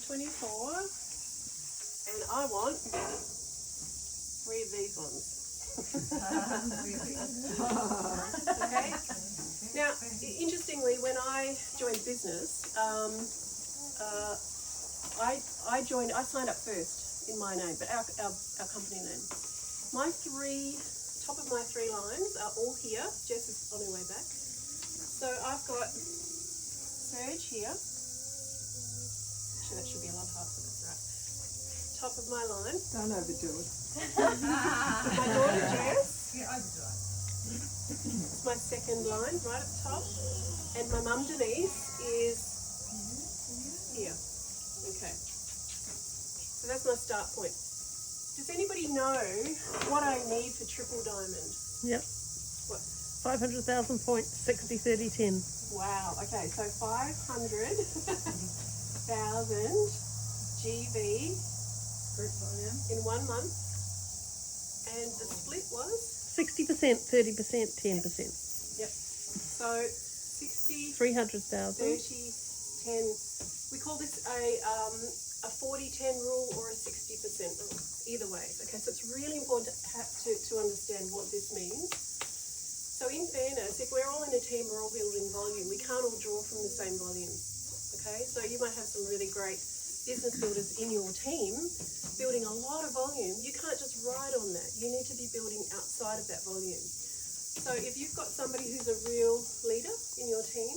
2024, and I want 3 of these ones. Okay. Now, interestingly, when I joined business, I signed up first in my name, but our company name. Top of my 3 lines are all here. Jess is on her way back. So I've got Serge here. Actually, that should be a lot harder, but that's right. Top of my line. Don't overdo it. My daughter Jess. Yeah, overdo it. My second line, right at the top. And my mum Denise is here. Okay. So that's my start point. Does anybody know what I need for triple diamond? Yep. What? 500,000 points, 60, 30, 10. Wow. Okay, so 500,000 GV in 1 month. And the split was? 60%, 30%, 10%. Yep. So 60, 300,000. 30, 10. We call this a 40-10 rule or a 60% rule, either way. Okay, so it's really important to understand what this means. So in fairness, if we're all in a team, we're all building volume, we can't all draw from the same volume. Okay, so you might have some really great business builders in your team building a lot of volume. You can't just ride on that. You need to be building outside of that volume. So if you've got somebody who's a real leader in your team,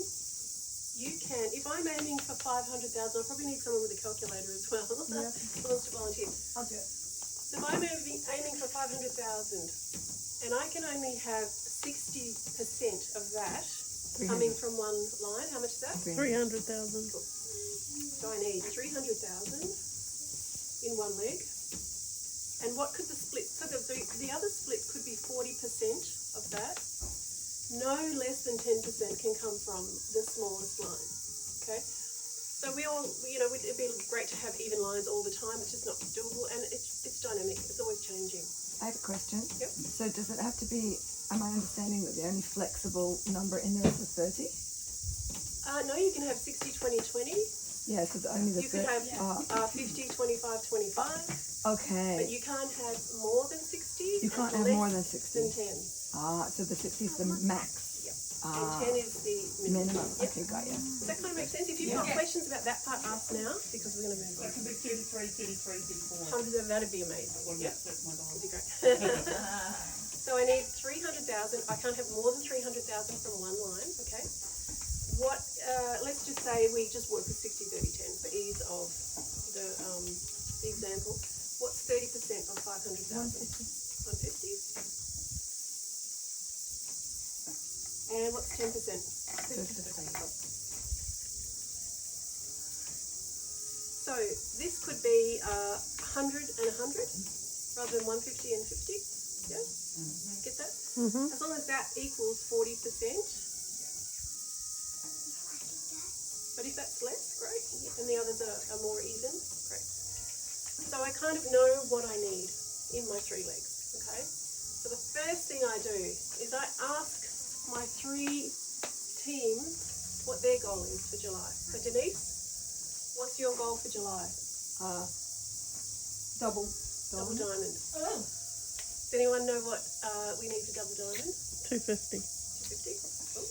you can, if I'm aiming for 500,000, I probably need someone with a calculator as well. Yeah. Who wants to volunteer? I'll do it. So if I'm aiming for 500,000 and I can only have 60% of that coming from one line, how much is that? 300,000. Cool. So I need 300,000 in one leg. And what could the split, so the other split could be 40% of that. No less than 10% can come from the smallest line, okay? So we all, it'd be great to have even lines all the time. It's just not doable, and it's dynamic. It's always changing. I have a question. Yep. So does it have to be, am I understanding that the only flexible number in there is the 30? No, you can have 60, 20, 20. Yeah, so only the 30. You could have 50, 25, 25. Okay. But you can't have more than 60. You can't have more than 60. Than 10. So the 60 is the max. Yep. And 10 is the minimum. Minimum. Yep. Okay, got you. Does that kind of make sense? If you've got questions about that part, ask now, because we're going to move on. That could be 33, 34. That'd be amazing. Well, Yep. that's my goal. That'd be great. So I need 300,000. I can't have more than 300,000 from one line, okay? Let's just say we just work with 60, 30, 10 for ease of the example. What's 30% of 500,000? 150. And what's 10%? 50%. So this could be 100 and 100 rather than 150 and 50. Yeah? Get that? Mm-hmm. As long as that equals 40%. But if that's less, great. And the others are more even, great. So I kind of know what I need in my 3 legs, okay? So the first thing I do is I ask my 3 teams what their goal is for July. So Denise, what's your goal for July? Double diamond. Oh. Does anyone know what we need for double diamond? 250. 250. Cool.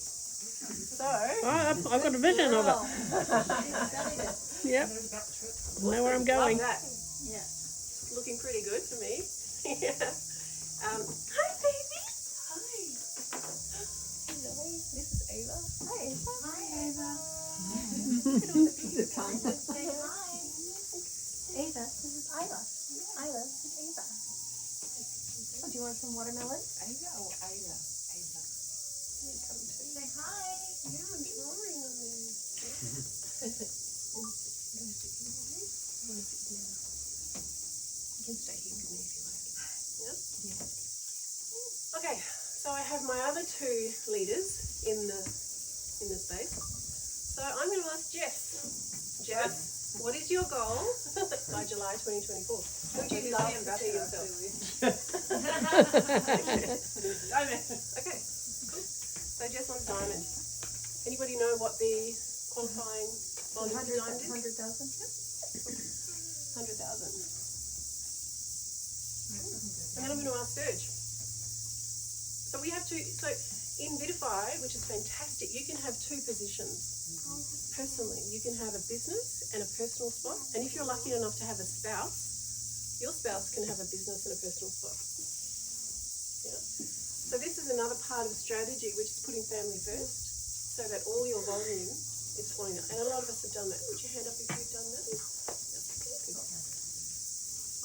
So I've got a vision of it. Yep. Know where I'm going. Love that. Yeah. Looking pretty good for me. Yeah. Hi, baby. Hi. Hello, this is Ava. Hi, Ava. Hi, Ava. Say hi. Ava, this is Isla. Isla, this is Ava. Oh, do you want some watermelon? Ava or Ada? Ava. Say hi. Yeah, I'm drawing on there. You can stay here with me if you like. Yeah? Okay, so I have my other 2 leaders in the space. So I'm going to ask Jess. Jess, what is your goal by July 2024? Who do you love to see yourself? Diamond. Okay, cool. So Jess wants diamond. Anybody know what the qualifying volume for diamond is? 100,000? 100,000. And then I'm going to ask Serge. So we have to, so in Vidify, which is fantastic, you can have two positions. Personally, you can have a business and a personal spot. And if you're lucky enough to have a spouse, your spouse can have a business and a personal spot. Yeah. So this is another part of strategy, which is putting family first, so that all your volume is flowing out. And a lot of us have done that. Put your hand up if you've done that. Yeah. Good.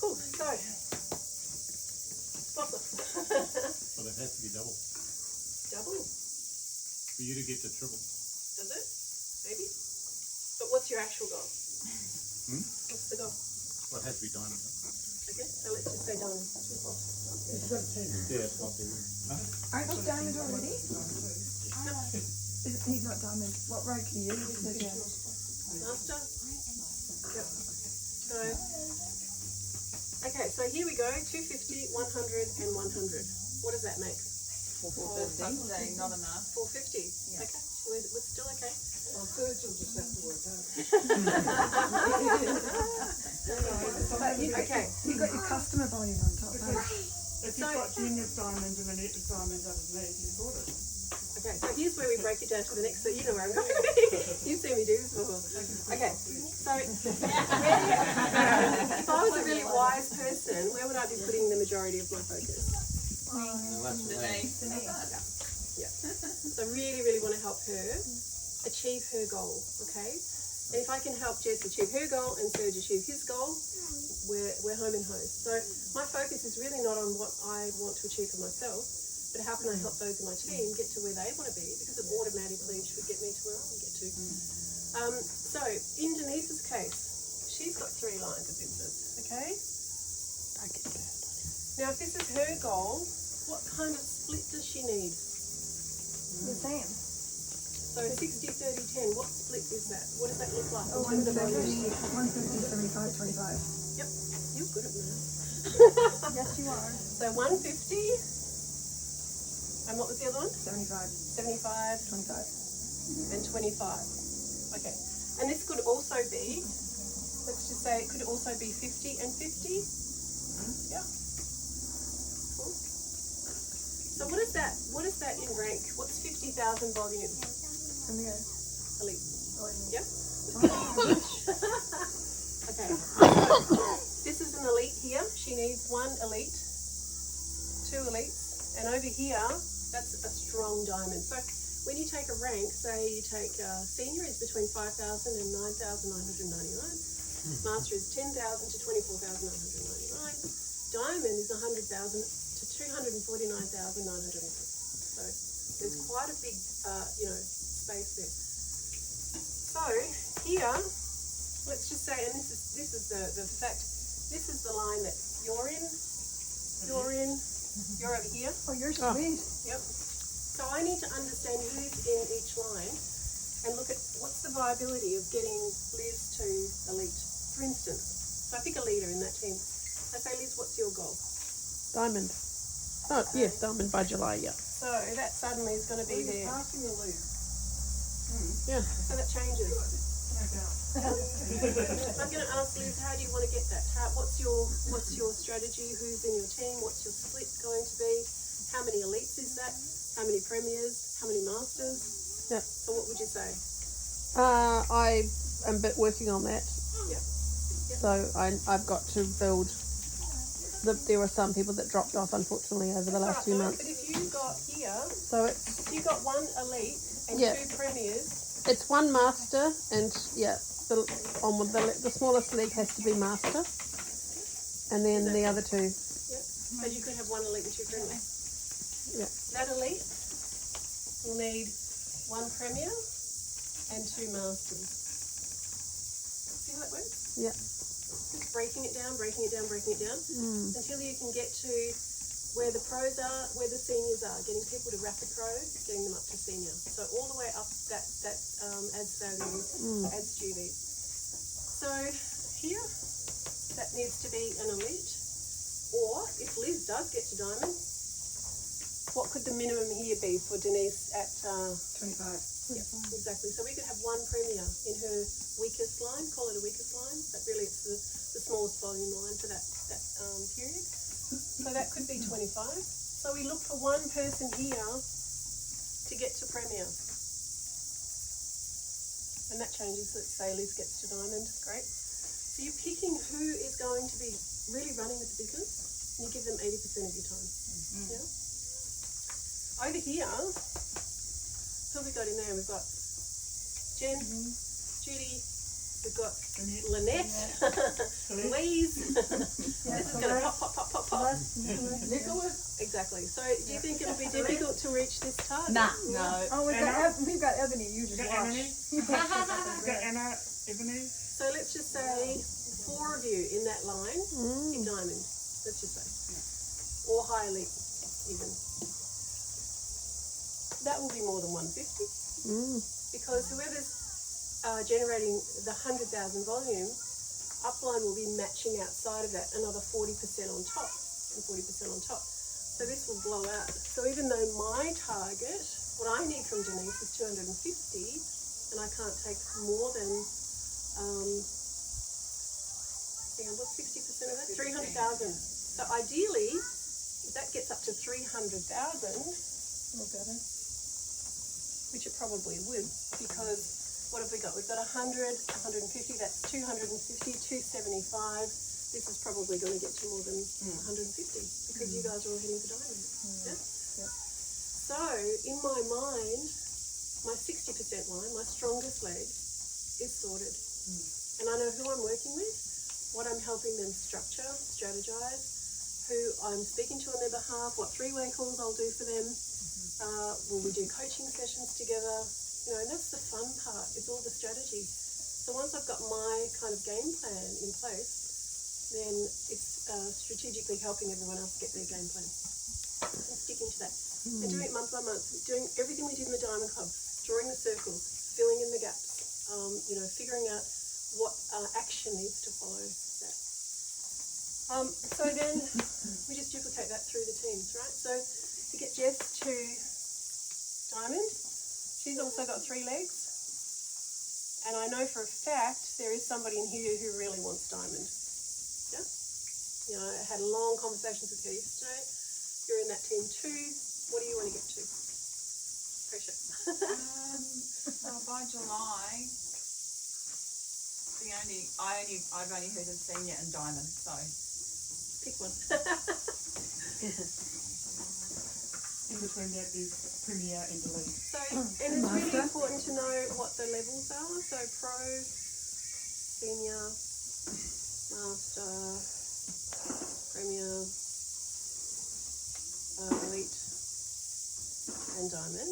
Cool. So, sponsor. Well, it has to be double Double. for you to get to triple. Does it? Maybe. But what's your actual goal? What's the goal? Well, it has to be diamond. Okay, so let's just say diamond. Yeah, it's not the. Aren't you diamond already? He's not diamond. What rank are you? Master? Yep. So, okay, so here we go. 250, 100 and 100. What does that make? 450. Not enough. 450. Okay, we're still okay. Well, Serge will just have to work out. Okay. You've got your customer volume on top. If you've got junior diamonds and then diamonds underneath, you sort it. Okay, so here's where we break it down to the next, so you know where I'm going. You've seen me do this before. Okay, so if I was a really wise person, where would I be putting the majority of my focus? Yeah. So I really, really want to help her achieve her goal, okay? And if I can help Jess achieve her goal and Serge achieve his goal, we're home and hosed. So my focus is really not on what I want to achieve for myself, but how can I help those in my team get to where they want to be, because it automatically should get me to where I want to get to. So in Denise's case, she's got 3 lines of business, okay? Now if this is her goal, what kind of split does she need? The same. So 60, 30, 10, what split is that? What does that look like? Oh, in terms of 150, volume? 75, 25. Yep, you're good at math. Yes, you are. So 150, and what was the other one? 75, 75, 25. and 25. Okay, and this could also be, let's just say it could also be 50 and 50. Yeah. Cool. So what is that? What is that in rank? What's 50,000 volume? Elite. Yep. Okay. This is an elite here. She needs 1 elite, 2 elites, and over here, that's a strong diamond. So when you take a rank, say you take senior is between 5,000 and 9,999. Master is 10,000 to 24,999. Diamond is 100,000 to 249,950. So there's quite a big, space there. So here, let's just say, and this is the fact. This is the line that you're in. You're over here. Oh, you're sweet. Yep. So I need to understand who's in each line and look at what's the viability of getting Liz to elite, for instance. So I pick a leader in that team. I say, Liz, what's your goal? Diamond. Oh, yes, diamond by July, yeah. So that suddenly is going to be there. Passing your lead. Yeah. So that changes. I'm going to ask Liz, how do you want to get that? What's your strategy? Who's in your team? What's your split going to be? How many elites is that? How many premiers? How many masters? Yeah. So what would you say? I am working on that. Yeah. So I've got to build. There were some people that dropped off, unfortunately, over the last few months. But if you got here, So it's if you got 1 elite and Yeah. 2 premiers, It's 1 master, and yeah, the smallest league has to be master, and then the other 2. so you could have 1 elite and 2 premiers. Yeah. That elite will need 1 premier and 2 masters. See how that works? Yeah. Just breaking it down, until you can get to where the pros are, where the seniors are, getting people to rapid pro, getting them up to senior. So all the way up, that adds value, adds GV. So here, that needs to be an elite. Or if Liz does get to diamond, what could the minimum here be for Denise at 25. Yeah, exactly. So we could have one premier in her weakest line, call it a weakest line, but really it's the smallest volume line for that period. So that could be 25. So we look for one person here to get to premier. And that changes, let's say Liz gets to diamond, great. So you're picking who is going to be really running with the business, and you give them 80% of your time. Yeah. Over here, who have we got in there? We've got Jen, Judy, we've got Lynette, Louise. This is going to pop, pop, pop, pop, pop. Nicholas? Exactly. So do you think it'll be difficult to reach this target? No. Oh, we've got Ebony. You just Got watch. Emily? Got Anna, Ebony? So let's just say 4 of you in that line in diamond, let's just say. Or high elite even. That will be more than 150 because whoever's generating the 100,000 volume, upline will be matching outside of that another 40% on top and 40% on top. So this will blow out. So even though my target, what I need from Denise is 250, and I can't take more than, hang on, what's 60% of that? 300,000. So ideally, if that gets up to 300,000, which it probably would, because what have we got? We've got 100, 150, that's 250, 275. This is probably going to get to more than 150 because you guys are all heading for diamond. Yeah? So in my mind, my 60% line, my strongest leg, is sorted. And I know who I'm working with, what I'm helping them structure, strategize, who I'm speaking to on their behalf, what 3-way calls I'll do for them. Will we do coaching sessions together? You know, and that's the fun part, it's all the strategy. So once I've got my kind of game plan in place, then it's strategically helping everyone else get their game plan. And sticking to that. And doing it month by month, doing everything we did in the Diamond Club, drawing the circles, filling in the gaps, you know, figuring out what action needs to follow that. So then we just duplicate that through the teams, right? So to get Jess to diamond, she's also got 3 legs. And I know for a fact there is somebody in here who really wants diamond. Yeah? You know, I had long conversations with her yesterday. You're in that team too. What do you want to get to? Pressure. Well, by July, I've only heard of senior and diamond, so Pick one. In between that is premier and elite. So, and it's really important to know what the levels are. So pro, senior, master, premier, elite, and diamond.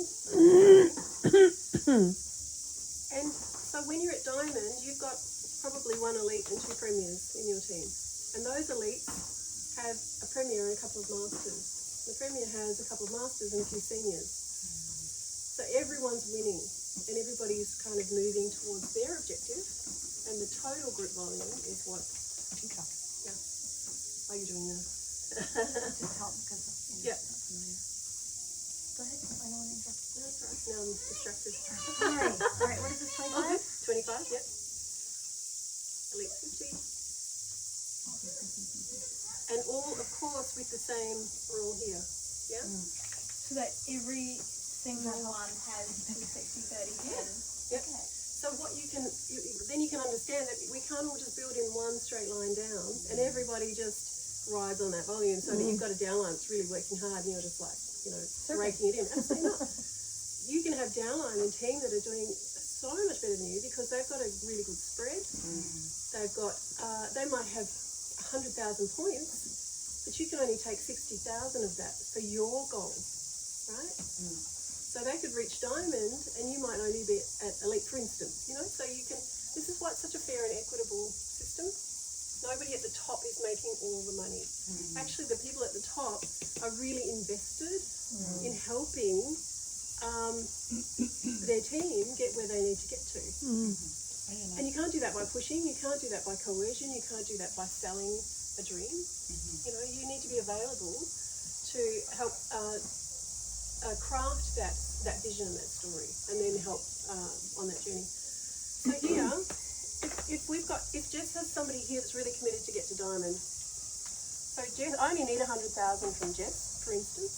And so when you're at diamond, you've got probably 1 elite and 2 premiers in your team. And those elites have a premier and a couple of masters. The premier has a couple of masters and a few seniors. So everyone's winning and everybody's kind of moving towards their objective, and the total group volume is what? Yeah. How are you doing now? Just help because Yeah. Go ahead. I don't want to interrupt. No, that's all right. Now I'm distracted. Sorry. All right. What is this? 25? 25, yep. Elite 50. And all, of course, with the same rule here. Yeah? So that every single one has the 60, 30, 10. Yep. So what you can, then you can understand that we can't all just build in one straight line down and everybody just rides on that volume so that you've got a downline that's really working hard and you're just like, you know, raking it in. Absolutely not. You can have downline and team that are doing so much better than you because they've got a really good spread. They've got, they might have 100,000 points, but you can only take 60,000 of that for your goal, right? So they could reach diamond and you might only be at elite, for instance, you know, so you can, this is why it's such a fair and equitable system. Nobody at the top is making all the money. Actually, the people at the top are really invested in helping their team get where they need to get to. And you can't do that by pushing, you can't do that by coercion, you can't do that by selling a dream. You know, you need to be available to help craft that that vision and that story, and then help on that journey. So here, if Jess has somebody here that's really committed to get to Diamond, so Jess, I only need 100,000 from Jess, for instance.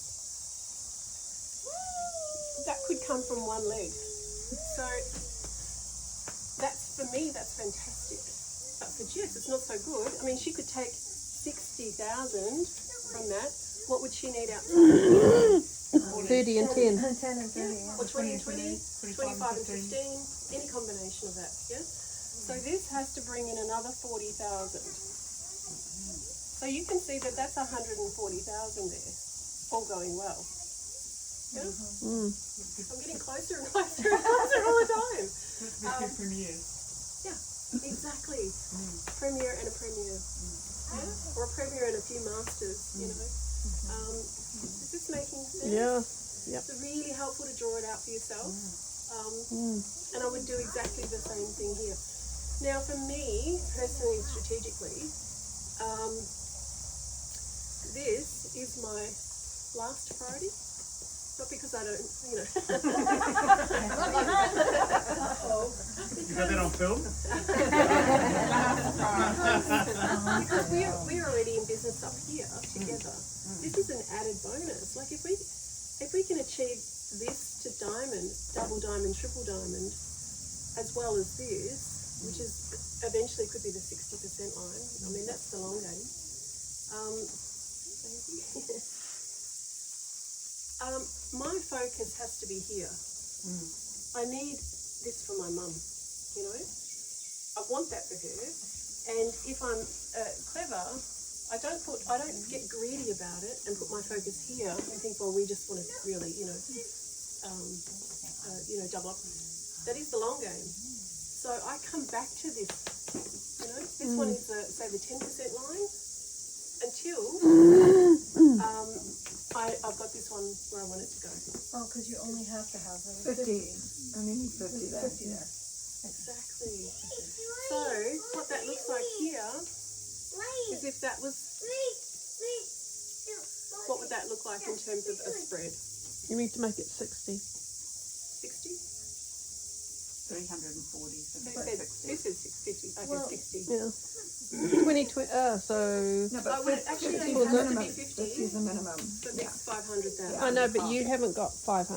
That could come from one leg. So that's, for me, that's fantastic. But for Jess, it's not so good. I mean, she could take 60,000 from that. What would she need outside? 30 and 10. 10 and 30. Yeah. Or 20 and 20, 25 and 15, any combination of that, yeah? So this has to bring in another 40,000. So you can see that that's 140,000 there, all going well. Yeah? I'm getting closer and closer and closer all the time. premieres. Yeah, exactly. Premier and a premier. Yeah? Or a premier and a few masters, you know. Is this making sense? Yeah. Yep. It's really helpful to draw it out for yourself. And I would do exactly the same thing here. Now for me, personally, strategically, this is my last priority. Not because I don't, you know. You got that on film? Because we're already in business up here together. This is an added bonus. Like if we can achieve this to diamond, double diamond, triple diamond, as well as this, which is eventually could be the 60% line. I mean, that's the long game. My focus has to be here. I need this for my mum, you know. I want that for her. And if I'm clever, I don't get greedy about it and put my focus here and think, well, we just want to really, double up. That is the long game. So I come back to this, you know. This one is say the 10% line until I've got this one where I want it to go. Oh, because you only have to have 50. I mean, 50 there. 50 there. Exactly. So what that looks like here is if that was, what would that look like in terms of a spread? You need to make it 60. 60? 340. Who said 650? Okay, Well, 60. Yeah. 2020. So. No, I would actually 50 only is have the to minimum. be 50. 50 is the minimum. So that's 500,000. I know, but you haven't got 500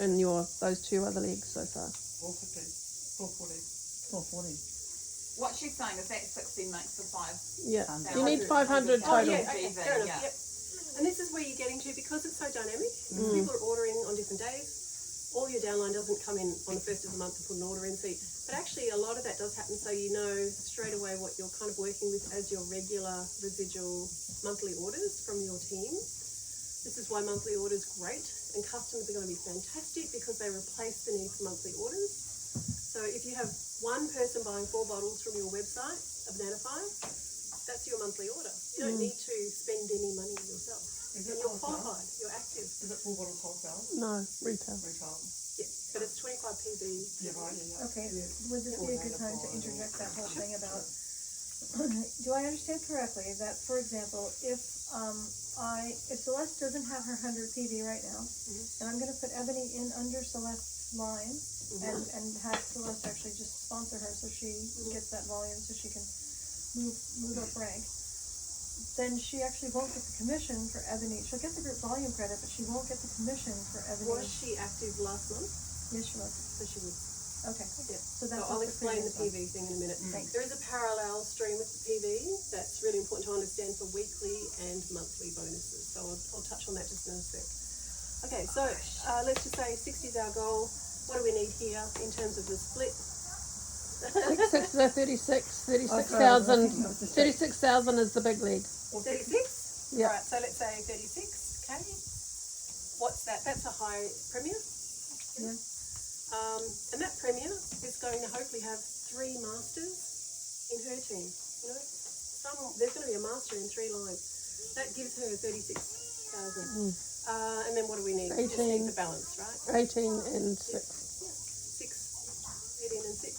in those two other legs so far. 450, 440. 440. What she's saying is that 60 makes the 5. Yeah. 500. You need 500 Oh, total. yeah, okay, fair enough. Yeah. Yep. And this is where you're getting to, because it's so dynamic, people are ordering on different days. All your downline doesn't come in on the first of the month to put an order in. But actually a lot of that does happen, so you know straight away what you're kind of working with as your regular residual monthly orders from your team. This is why monthly orders great, and customers are going to be fantastic because they replace the need for monthly orders. So if you have one person buying 4 bottles from your website of Nanify, that's your monthly order. You don't need to spend any money yourself. Is And it you're wholesale? qualified, you're active. Is it 4 bottles wholesale? No, retail. Retail? Yeah, but it's 25 PV. Yeah, right, yeah. Okay, would this be a good time to interject that whole thing about, do I understand correctly that, for example, if Celeste doesn't have her 100 PV right now, and I'm going to put Ebony in under Celeste's line, and have Celeste actually just sponsor her so she gets that volume so she can move up rank, then she actually won't get the commission for Ebony. She'll get the group volume credit, but she won't get the commission for Ebony. Was she active last month? Yes, she was. So she was. Okay. Yeah. So that's I'll not explain the previous PV one. thing in a minute. Thanks. There is a parallel stream with the PV that's really important to understand for weekly and monthly bonuses. So I'll touch on that just in a sec. Okay, so let's just say 60 is our goal. What do we need here in terms of the split? 36,000. 36,000 is the big leg. 36? Yeah. Alright, so let's say 36k. What's that? That's a high premier. Yeah. And that premier is going to hopefully have 3 masters in her team. You know, there's going to be a master in 3 lines. That gives her 36,000. And then what do we need? We just need 18. the balance, right? 18 and 6. 6, 18 and 6.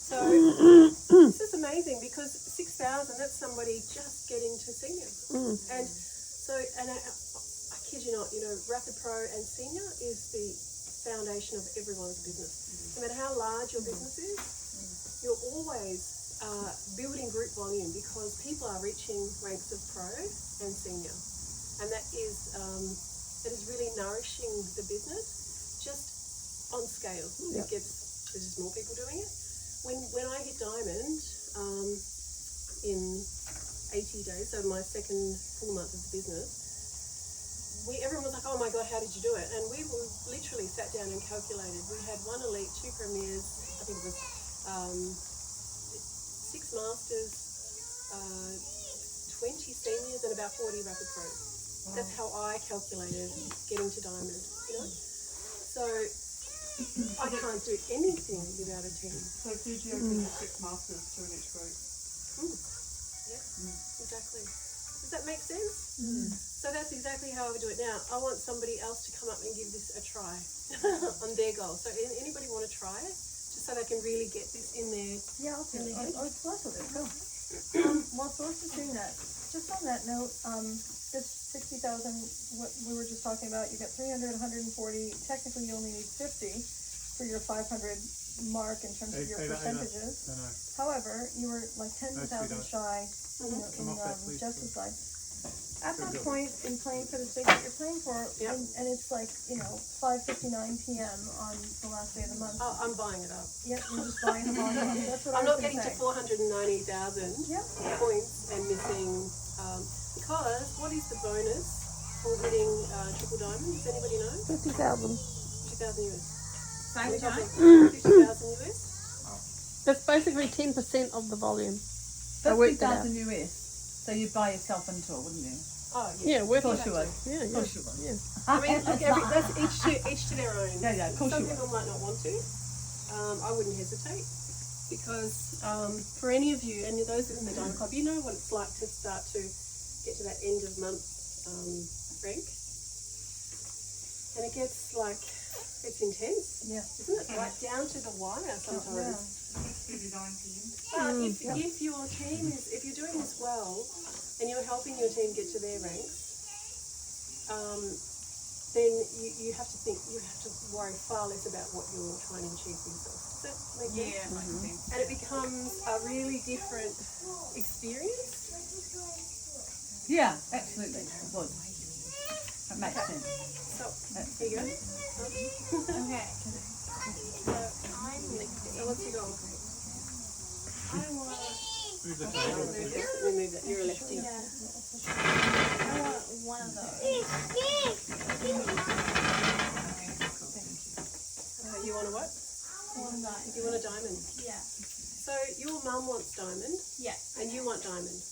So this is amazing because 6,000, that's somebody just getting to senior. And so, and I kid you not, you know, Rapid Pro and Senior is the foundation of everyone's business. No matter how large your business is, you're always building group volume because people are reaching ranks of pro and senior, and that is really nourishing the business just on scale. Yep. There's just more people doing it. When I hit Diamond in 80 days, so my second full month of the business, everyone was like, oh my God, how did you do it? And we literally sat down and calculated. We had 1 elite, 2 premiers, I think it was 6 masters, 20 seniors, and about 40 rapid pros. Wow. That's how I calculated getting to Diamond, you know? So I can't do anything without a team. So DGO can have 6 masters, 2 in each group. Exactly. Does that make sense? So that's exactly how I would do it. Now, I want somebody else to come up and give this a try on their goal. So anybody want to try it? Just so they can really get this in there. Yeah, I'll do it. Oh, Celeste will do it. Go. While Celeste is doing that, just on that note, this 60,000, what we were just talking about, you got 300, 140. Technically, you only need 50 for your 500 mark in terms of your percentages. No. However, you were like 10,000 shy, you know, Come in off that, please. Justice Side. At that point, in playing for the state that you're playing for, and it's like, you know, 5:59 p.m. on the last day of the month. Oh, I'm buying it up. Yep, you're just buying the volume up. That's what I'm I not was getting gonna to say. 490,000 Yep. points and missing, because what is the bonus for hitting triple diamond? Does anybody know? 50,000. 50,000 US. Same time. 50,000 US? That's basically 10% of the volume. I worked it out. 50,000 US. So you'd buy yourself into it, wouldn't you? Oh, Yeah, worth Of course it. you would. Yeah, Of course you would. yeah. I mean, look, that's each to their own. Yeah, of course Some you would. people might not want to. I wouldn't hesitate because for any of you, and those in the Diamond Club, you know what it's like to start to get to that end of month rank, and it gets like it's intense, isn't it? Right down to the wire sometimes. But if your team is, if you're doing this well, and you're helping your team get to their ranks, then you have to think, you have to worry far less about what you're trying to achieve for yourself. Does that make sense? Yeah, makes sense. And it becomes a really different experience. Yeah, absolutely. It would. That makes sense. So, here you go. Okay. So what's your goal? I want Move the Let table. me move that. You're a lefty. one of those. You want a what? One diamond. You want a diamond. Yeah. So your mum wants diamond, Yeah. and you want diamond.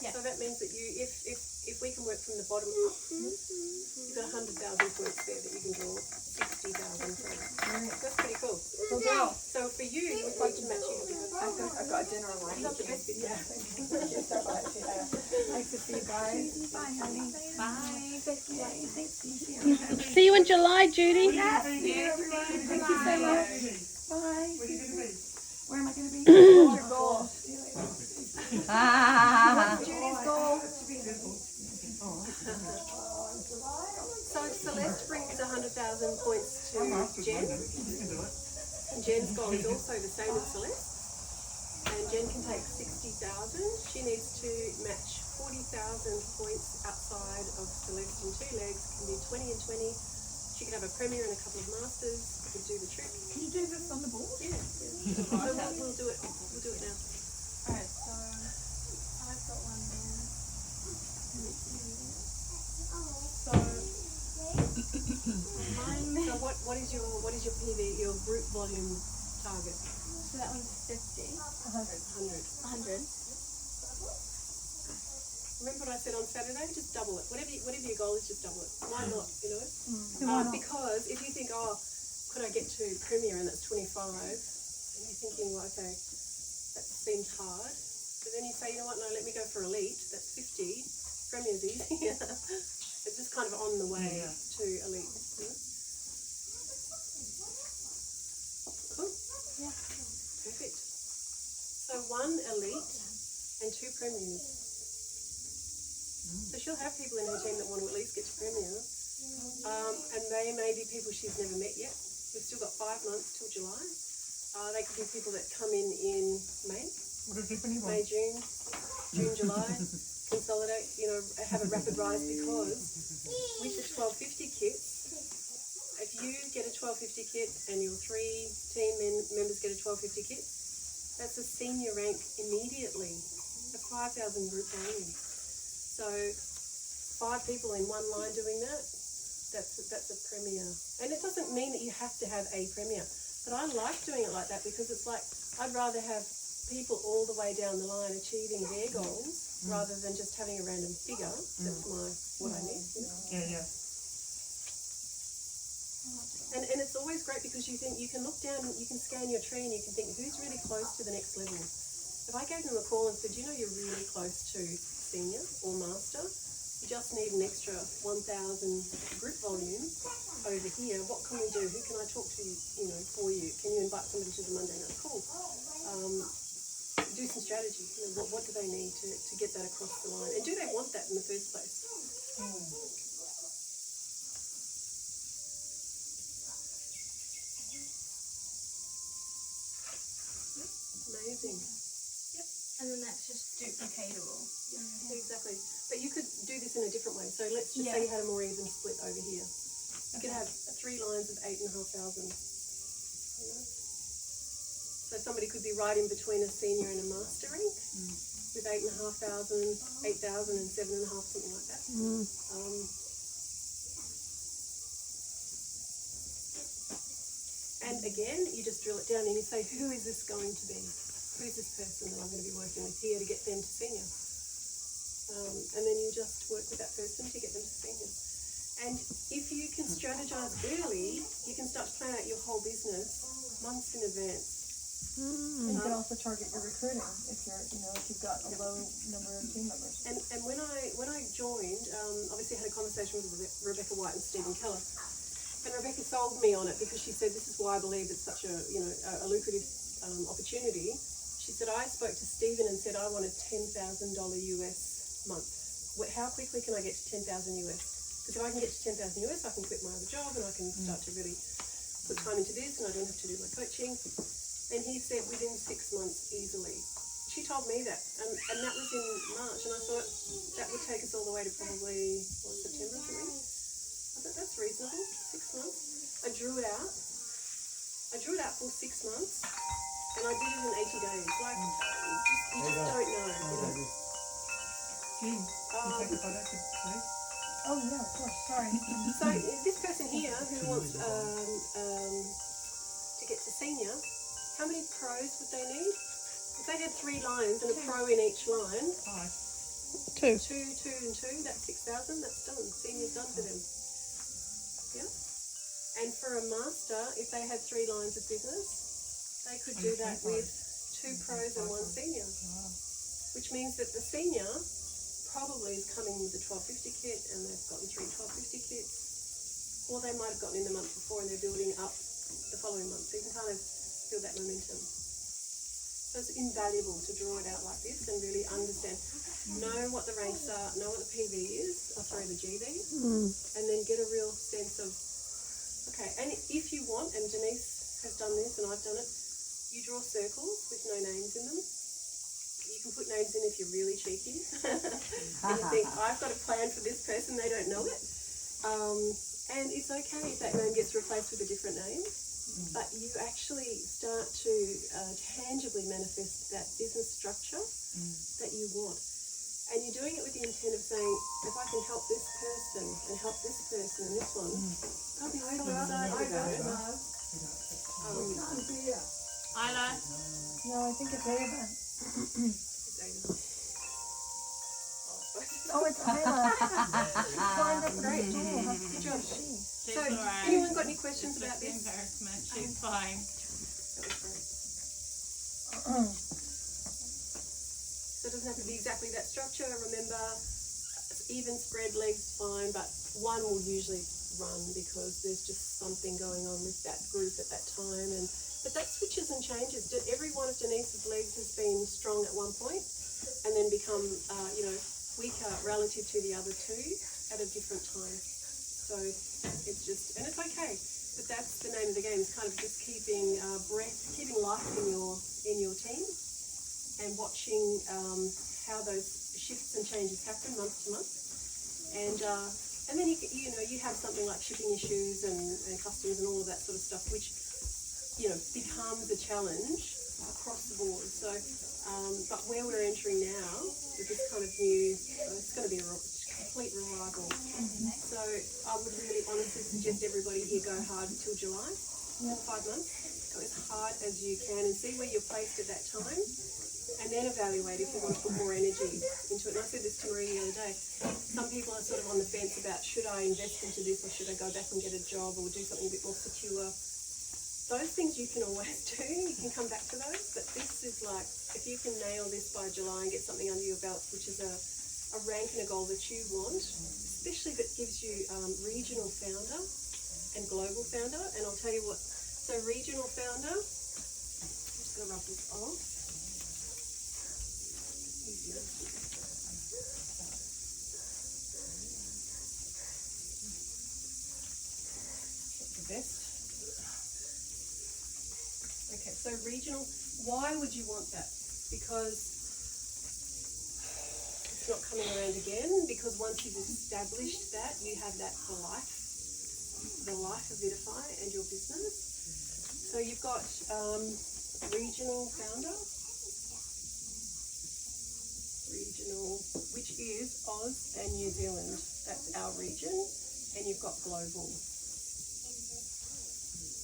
Yeah. So that means that you, if we can work from the bottom up, you've got 100,000 points there that you can draw 60,000 from. That's pretty cool. So for you, you would like to match you. I've got a dinner on my It's not the best bit yet. Nice to see you. Bye. Bye, honey. Bye. See you in July, Judy. Thank you so much. Bye. Where am I going to be? What's your goal? Judy's goal. So Celeste brings 100,000 points to Jen, and Jen's goal is also the same as Celeste. And Jen can take 60,000. She needs to match 40,000 points outside of Celeste in 2 legs. Can be 20 and 20. She could have a premier and a couple of masters. Could do the trick. Can you do this on the board? Yeah. So we'll do it. We'll do it now. Alright, so I've got one there. So So what is your PV, your group volume target? So that one's 50. 100. 100. Remember what I said on Saturday? Just double it. Whatever your goal is, just double it. Why not? You know? Why not? Because if you think, oh, could I get to Premier and that's 25, and you're thinking, well, okay, that seems hard. But then you say, you know what? No, let me go for Elite. That's 50. Premier's easy. It's just kind of on the way to Elite. You know? Cool. Yeah. Perfect. So 1 Elite and 2 Premiers. So she'll have people in her team that want to at least get to Premier, and they may be people she's never met yet, you We've still got 5 months till July. They could be people that come in May, What a different one. May, June, July, consolidate, have a rapid rise, because with the 1250 kits, if you get a 1250 kit and your 3 team members get a 1250 kit, that's a senior rank immediately, a 5,000 group volume. So 5 people in one line doing that, that's a premier. And it doesn't mean that you have to have a premier, but I like doing it like that, because it's like I'd rather have people all the way down the line achieving their goals rather than just having a random figure. That's what I need. Yeah. And it's always great, because you think you can look down, you can scan your tree, and you can think who's really close to the next level. If I gave them a call and said, you're really close to senior or master, you just need an extra 1,000 group volume over here. What can we do? Who can I talk to, for you? Can you invite somebody to the Monday night call? Do some strategy. What do they need to get that across the line? And do they want that in the first place? Amazing. And then that's just duplicatable. Yeah, exactly. But you could do this in a different way. So let's just say you had a more even split over here. You could have 3 lines of 8,500. So somebody could be right in between a senior and a master rank with 8,500, 8,000 and 7,500, something like that. And again, you just drill it down and you say, who is this going to be? Who's this person that I'm going to be working with here to get them to senior? And then you just work with that person to get them to senior. And if you can strategize early, you can start to plan out your whole business months in advance. And you can also target your recruiting if you've got a low number of team members. And when I joined, obviously I had a conversation with Rebecca White and Stephen Keller, and Rebecca sold me on it, because she said this is why I believe it's such a lucrative opportunity. She said, I spoke to Stephen and said I want a $10,000 US month. How quickly can I get to 10,000 US? Because if I can get to 10,000 US, I can quit my other job and I can start to really put time into this, and I don't have to do my coaching. And he said within 6 months easily. She told me that, and that was in March, and I thought that would take us all the way to probably September or something. I thought that's reasonable, 6 months. I drew it out for 6 months, and I did it in 80 days. Like, you just don't know. Jean, can you take a photo, please? Oh yeah, of course. Sorry. So this person here who wants to get to senior, how many pros would they need? If they had 3 lines and a pro in each line, 2. 2, 2 and 2, that's 6,000, that's done. Senior's done for them. Yeah? And for a master, if they had 3 lines of business, they could do that with 2 pros and 1 senior. Which means that the senior probably is coming with a 1250 kit and they've gotten 3 1250 kits. Or they might have gotten in the month before and they're building up the following month. So you can kind of build that momentum. So it's invaluable to draw it out like this and really understand, know what the ranks are, know what the PV is, the GV, and then get a real sense of, okay, and if you want, and Denise has done this and I've done it, you draw circles with no names in them. You can put names in if you're really cheeky. And you think, I've got a plan for this person, they don't know it. And it's okay if that name gets replaced with a different name. But you actually start to tangibly manifest that business structure that you want. And you're doing it with the intent of saying, if I can help this person and help this person and this one, I'll be waiting outside. I got it. Isla. No, I think it's Ava. It's Ada. Oh, it's Ayla. Climbed up great too. Good job. She's So, alright. anyone got any questions about Just this? embarrassment. She's fine. That was great. So it doesn't have to be exactly that structure. Remember, even spread legs fine, but one will usually run because there's just something going on with that group at that time. But that switches and changes. Every one of Denise's legs has been strong at one point and then become, weaker relative to the other 2 at a different time. So it's just, and it's okay. But that's the name of the game. It's kind of just keeping keeping life in your team, and watching how those shifts and changes happen month to month. And then you have something like shipping issues and customs and all of that sort of stuff, which becomes a challenge across the board. So, but where we're entering now with this kind of new, it's going to be a complete revival. So I would really honestly suggest everybody here go hard till July, 5 months. Go as hard as you can and see where you're placed at that time, and then evaluate if you want to put more energy into it. And I said this to Marie the other day. Some people are sort of on the fence about, should I invest into this or should I go back and get a job or do something a bit more secure? Those things you can always do. You can come back to those. But this is like, if you can nail this by July and get something under your belt, which is a rank and a goal that you want, especially if it gives you regional founder and global founder. And I'll tell you what, so regional founder, I'm just going to rub this off. Easier. The best. Okay, so regional, why would you want that? Because it's not coming around again, because once you've established that, you have that for life, the life of Vidify and your business. So you've got regional founder, which is Oz and New Zealand. That's our region, and you've got global.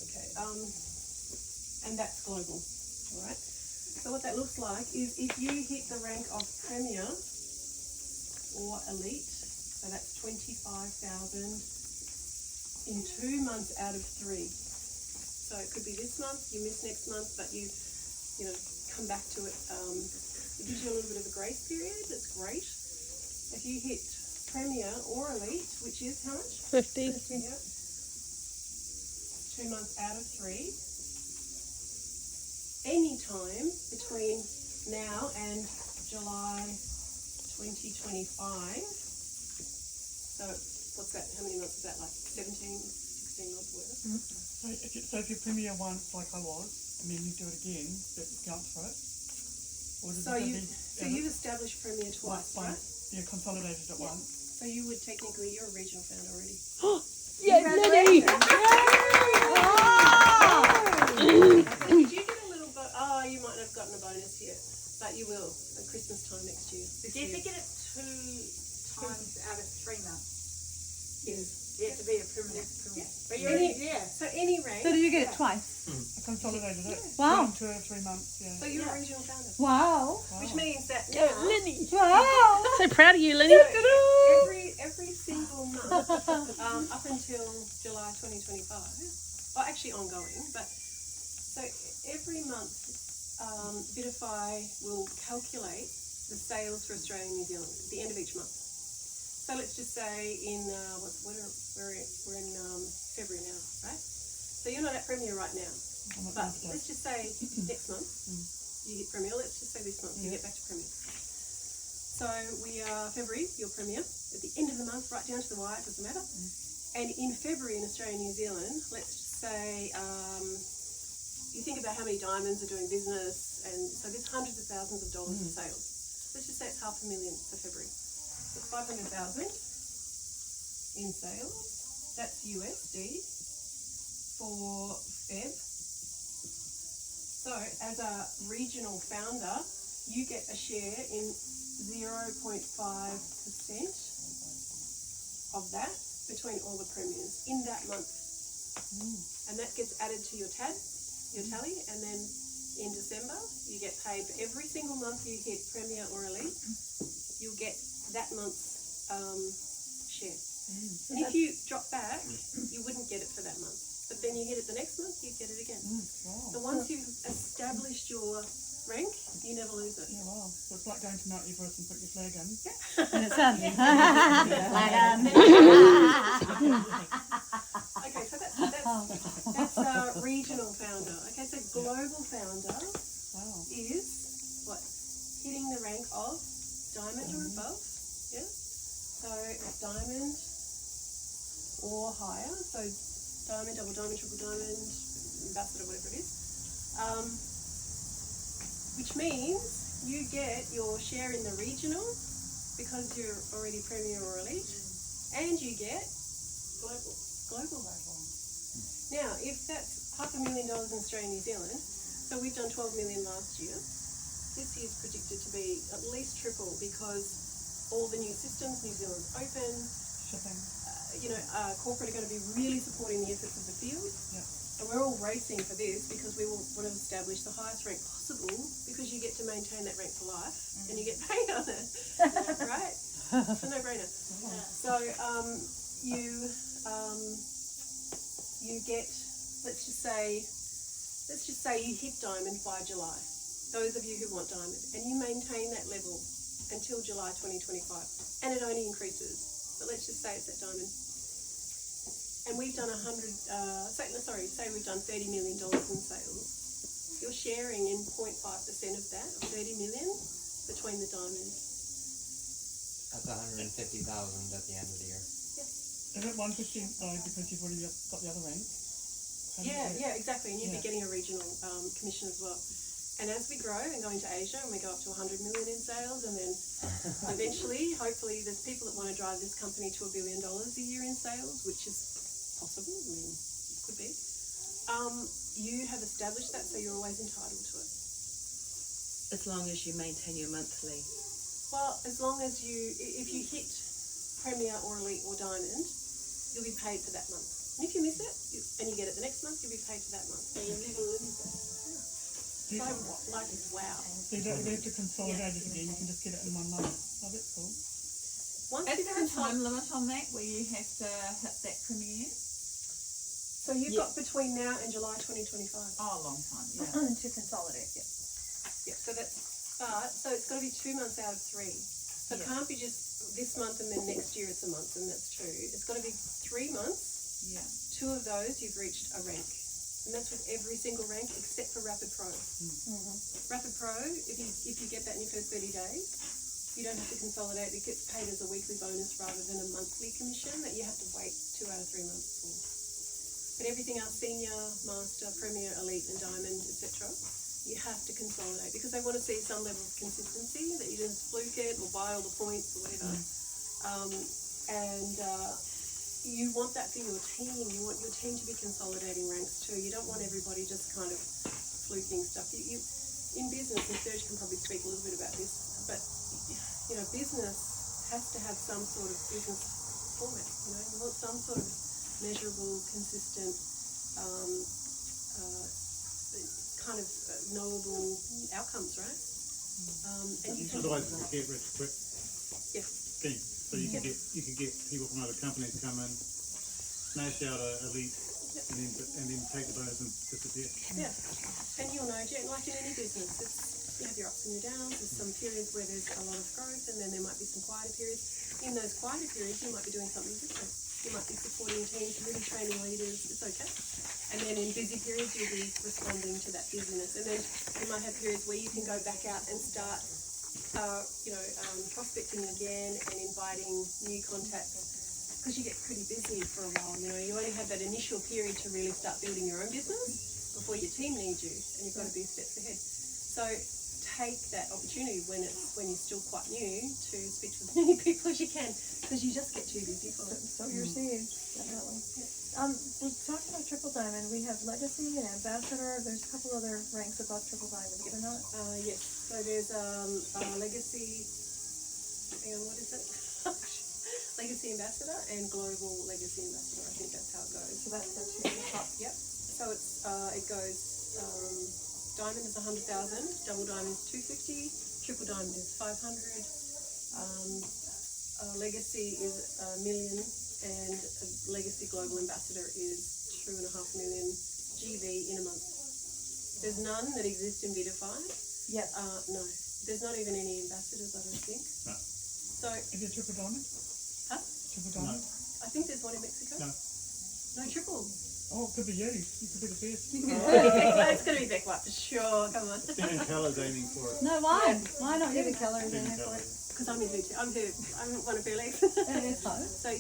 Okay, and that's global, all right? So what that looks like is if you hit the rank of Premier or Elite, so that's 25,000 in 2 months out of 3. So it could be this month, you miss next month, but you come back to it. It gives you a little bit of a grace period. That's great. If you hit Premier or Elite, which is how much? 50. Yeah. 2 months out of 3. Any time between now and July 2025. So what's that? How many months is that? Like 17, 16 months worth? So if you're Premier once, like I was, and then you do it again, that counts for it? Or does So you've established Premier twice, right? Yeah, consolidated at once. So you would technically, you're a regional founder already. Yeah, Lenny! Did you get a little you might not have gotten a bonus yet, but you will at Christmas time next year. Do you get it 2 times out of 3 months? Yes. You have to be a permanent. Yeah. But you're So any rank. So do you get it twice? I consolidated it. Wow. 2 or 3 months, yeah. So you're a regional founder. Wow. Which means that Yeah, now, Lenny. Wow. So proud of you, Lenny. every single month up until July 2025, well actually ongoing, but so every month Vidify will calculate the sales for Australia and New Zealand at the end of each month. So let's just say in we're in February now, right? So you're not at Premier right now, but let's just say next month you hit Premier. Let's just say this month you get back to Premier. So we are February, you're Premier. At the end of the month, right down to the wire, it doesn't matter. And in February in Australia and New Zealand, let's just say you think about how many diamonds are doing business, and so there's hundreds of thousands of dollars in sales. Let's just say it's $500,000 for February. So 500,000 in sales. That's USD for Feb. So as a regional founder, you get a share in 0.5% of that between all the premiers in that month. And that gets added to your tally, and then in December you get paid for every single month you hit Premier or Elite. You'll get that month's share. And if you drop back, you wouldn't get it for that month. But then you hit it the next month, you get it again. So once you've established your rank, you never lose it. Yeah, wow. So it's like going to Mount Everest and put your flag in. And it's done. Okay, so that's regional founder. Okay, so global founder is what? Hitting the rank of diamond or above. Yeah. So diamond or higher. So diamond, double diamond, triple diamond, ambassador, whatever it is. Which means you get your share in the regional because you're already premier or elite, and you get global. Now, if that's $500,000 in Australia and New Zealand, so we've done 12 million last year. This year's predicted to be at least triple because all the new systems, New Zealand's open. Shipping. Corporate are going to be really supporting the efforts of the field. Yeah. And we're all racing for this because we want to establish the highest rank possible because you get to maintain that rank for life and you get paid on it, right? It's a no-brainer. So you get, let's just say you hit diamond by July. Those of you who want diamond, and you maintain that level until July 2025, and it only increases. But let's just say it's at diamond. And we've done say we've done $30 million in sales. You're sharing in 0.5% of that, of 30 million, between the diamonds. That's 150,000 at the end of the year. Is it 150 though because you've already got the other rank? Yeah, exactly. And you'd be getting a regional commission as well. And as we grow and go into Asia and we go up to 100 million in sales, and then eventually, hopefully, there's people that want to drive this company to $1 billion a year in sales, which is possible. I mean, it could be. You have established that, so you're always entitled to it. As long as you maintain your monthly. Well, as long as if you hit Premier or Elite or Diamond, you'll be paid for that month. And if you miss it, and you get it the next month, you'll be paid for that month. So you never lose it. So, wow. So you don't have to consolidate it again, you can just get it in one month. Oh, that's cool. Is there a time limit on that where you have to hit that premiere? So you've got between now and July 2025. Oh, a long time, yeah. To consolidate, yeah. Yeah, so it's got to be 2 months out of 3. So it can't be just this month and then next year it's a month, and that's 2. It's got to be 3 months. Yeah. 2 of those you've reached a rank. And that's with every single rank except for Rapid Pro. Rapid Pro, if you get that in your first 30 days, you don't have to consolidate. It gets paid as a weekly bonus rather than a monthly commission that you have to wait 2 out of 3 months for. But everything else, senior, master, premier, elite, and diamond, etc., you have to consolidate because they want to see some level of consistency, that you didn't fluke it or buy all the points or whatever. You want that for your team. You want your team to be consolidating ranks too. You don't want everybody just kind of fluking stuff. You in business, and Serge can probably speak a little bit about this, but business has to have some sort of business format. You want some sort of measurable, consistent, kind of knowable outcomes, right? And you can. Otherwise, it's a get rich quick Yes. scheme. So you can get people from other companies come in, smash out a elite, and then take the bonus and disappear. Yeah, and you'll know, like in any business, you have your ups and your downs. There's some periods where there's a lot of growth, and then there might be some quieter periods. In those quieter periods, you might be doing something different. You might be supporting teams, really training leaders. It's okay. And then in busy periods, you'll be responding to that busyness. And then you might have periods where you can go back out and start prospecting again and inviting new contacts because you get pretty busy for a while. You only have that initial period to really start building your own business before your team needs you, and you've got to be steps ahead. So take that opportunity when you're still quite new to speak to as many people as you can, because you just get too busy for it. So your seeds, definitely. We talked about Triple Diamond. We have Legacy and Ambassador. There's a couple other ranks above Triple Diamond, is there not? Yes. So there's Legacy. Hang on, what is it? Legacy Ambassador and Global Legacy Ambassador. I think that's how it goes. So that's the two at the top. Yep. So it goes. Diamond is 100,000. Double diamond is 250. Triple diamond is 500. Legacy is $1 million. And a Legacy Global Ambassador is 2.5 million GV in a month. There's none that exist in Vidify. Yep. No. There's not even any ambassadors, I don't think. No. So, Is it triple diamond? huh? Triple diamond? I think there's one in Mexico. No. No triple. Oh, it could be you. You could be the first. It's going to be Beckwhite for sure. Come on. Stephen Keller's aiming for it. No, why? Why not give the Keller in Stephen there for Keller. it? Because I'm in her. I'm one of her legs. It is hard. So,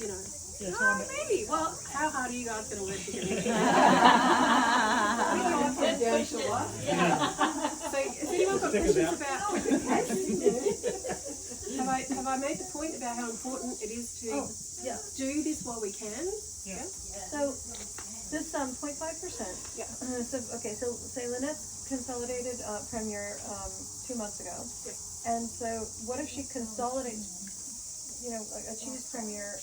Yeah, so Oh, I'm, maybe. Well, how hard are you guys going to work together? So, has anyone got Check us questions out. about? Have I made the point about how important it is to yeah. do this while we can? yeah. So this 0.5%. Yeah. So okay, so say Lynette consolidated Premier 2 months ago. Yep. And so what if she consolidates, achieves Premier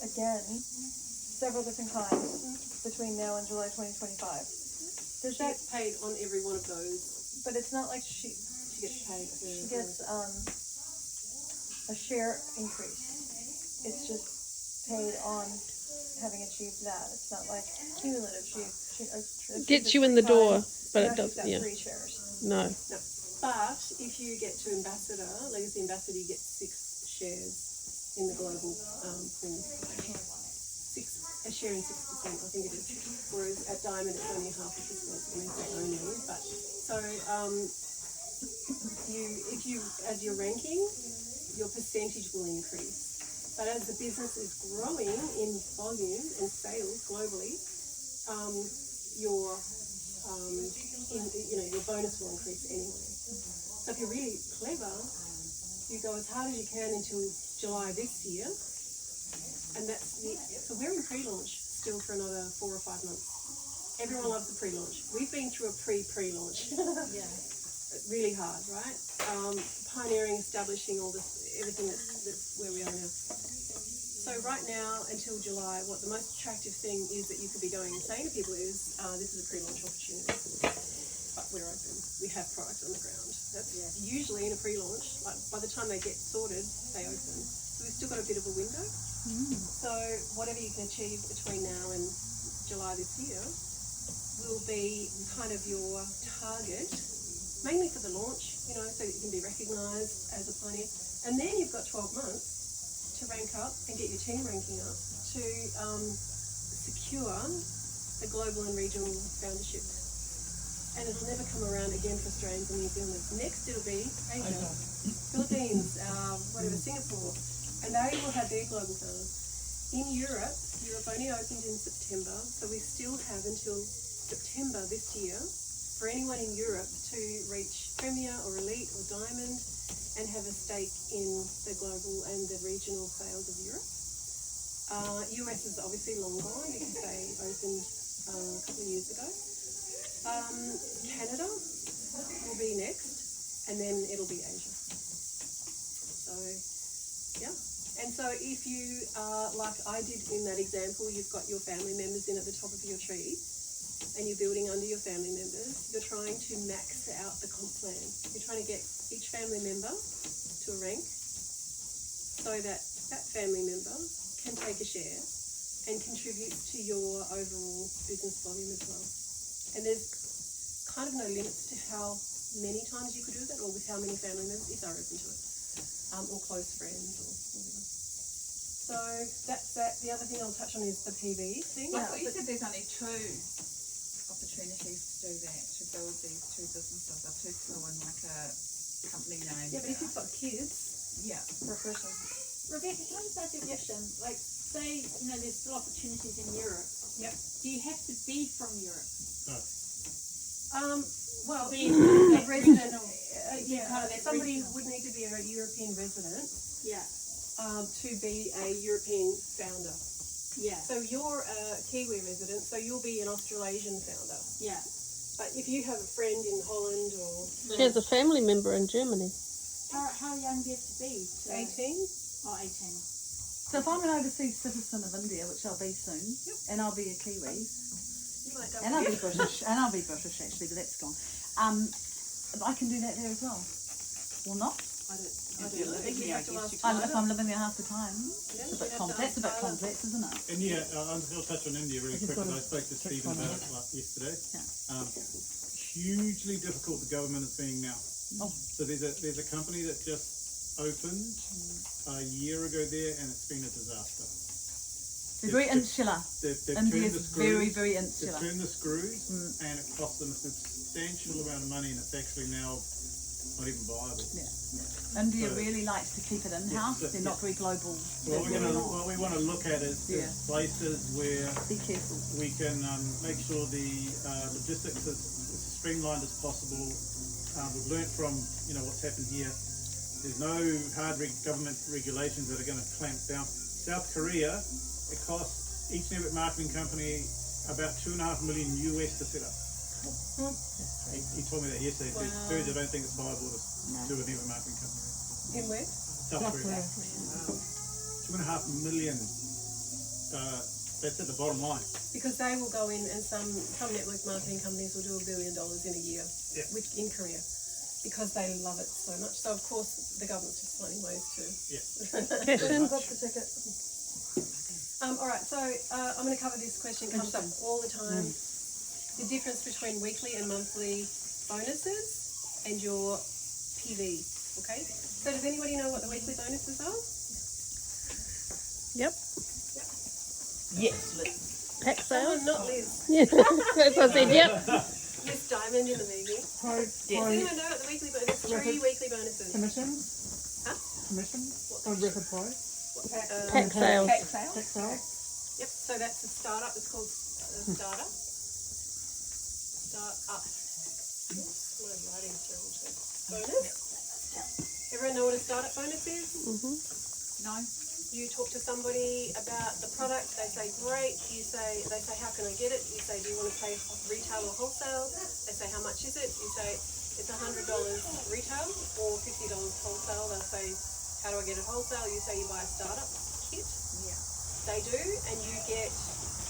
again several different times between now and July 2025? Does She that? gets paid on every one of those. But it's not like she She gets paid for. gets a share increase. It's just paid on having achieved that. It's not like cumulative. She Gets you in the door, but now it does. she's got Yeah. 3 shares. No. No. But if you get to ambassador, legacy ambassador, you get 6 shares in the global pool. A share in 6%, I think it is. Whereas at Diamond, it's only 0.5%. When I say only, but so if you as you're ranking, your percentage will increase. But as the business is growing in volume and sales globally, your your bonus will increase anyway. So if you're really clever, you go as hard as you can until July this year, and so we're in pre-launch still for another 4 or 5 months. Everyone loves the pre-launch. We've been through a pre-launch. Yeah. Really hard, right? Pioneering, establishing all this, everything that's where we are now. So right now, until July, what the most attractive thing is that you could be going and saying to people is, this is a pre-launch opportunity. But we're open. We have product on the ground. That's usually in a pre-launch, like by the time they get sorted, they open. So we've still got a bit of a window. So whatever you can achieve between now and July this year will be kind of your target, mainly for the launch, so that you can be recognised as a pioneer. And then you've got 12 months to rank up and get your team ranking up to secure the global and regional founderships. And it'll never come around again for Australians and New Zealanders. Next it'll be Asia, Philippines, Singapore, and they will have their global founders. In Europe only opened in September, so we still have until September this year for anyone in Europe to reach Premier or Elite or Diamond and have a stake in the global and the regional sales of Europe. US is obviously long gone because they opened a couple of years ago. Canada will be next, and then it'll be Asia. So, yeah. And so if you, like I did in that example, you've got your family members in at the top of your tree, and you're building under your family members, you're trying to max out the comp plan. You're trying to get each family member to a rank so that that family member can take a share and contribute to your overall business volume as well. And there's kind of no limits to how many times you could do that or with how many family members if they're open to it, or close friends or whatever. So that's that. The other thing I'll touch on is the PV thing. I thought you said there's only 2 opportunities to do that, to build these 2 businesses, or to throw in like a company name. Yeah, but if you've got kids, Yeah. per person. Rebecca, can I just ask you a question? Like, say, there's still opportunities in Europe. Yep. Do you have to be from Europe? Well, Be a resident, part of that somebody regional. would need to be a European resident Yeah. to be a European founder. Yeah. So you're a Kiwi resident, so you'll be an Australasian founder. Yeah. But if you have a friend in Holland or She has a family member in Germany. How young do you have to be? 18, Oh, 18. So if I'm an overseas citizen of India, which I'll be soon, and I'll be a Kiwi, you might and I'll be British, actually, but that's gone. I can do that there as well. Or not? I don't If you're know. living You'd here, have to I guess ask you Tyler. If I'm living there half the time. Yeah, It's a you'd bit have to complex, ask Tyler. isn't it? And I'll touch on India really quick. I spoke to Stephen about it yesterday. Hugely difficult the government is being now. So there's a company that just opened a year ago there, and it's been a disaster. They're very insular. They've India's turned the screws. very, very They've insular. turned the screws, and it cost them a substantial amount of money, and it's actually now not even viable. India So- really likes to keep it in-house. Yeah, They're not very global. So what we want to look at is places where Be careful. we can make sure the logistics is as streamlined as possible. We've learnt from what's happened here. There's no hard government regulations that are going to clamp down. South Korea, it costs each network marketing company about $2.5 million US to set up. He told me that yesterday. Wow. I don't think it's viable to do a network marketing company. In where? South Korea. $2.5 million. That's at the bottom line. Because they will go in, and some network marketing companies will do $1 billion in a year in Korea, because they love it so much. So of course the government's just finding ways to. Question? All right, so I'm going to cover this question. It comes up all the time. The difference between weekly and monthly bonuses and your PV. Okay. So does anybody know what the weekly bonuses are? Yep. Yes, Liz. Pack sales? Not Liz. Yeah. That's what I said, yep. Liz Diamond in the meeting. Does anyone know what the weekly bonus? There's 3 weekly bonuses. Commissions? Huh? Commissions? Or record price? Pack sales. Pack sales. Tax sales? Yep, so that's the startup. It's called startup. Startup. My writing's terrible too. Bonus. Everyone know what a startup bonus is? No. You talk to somebody about the product, they say great, they say how can I get it? You say, do you want to pay retail or wholesale? They say how much is it? You say it's $100 retail or $50 wholesale. They'll say, how do I get it wholesale? You say you buy a startup kit. Yeah. They do, and you get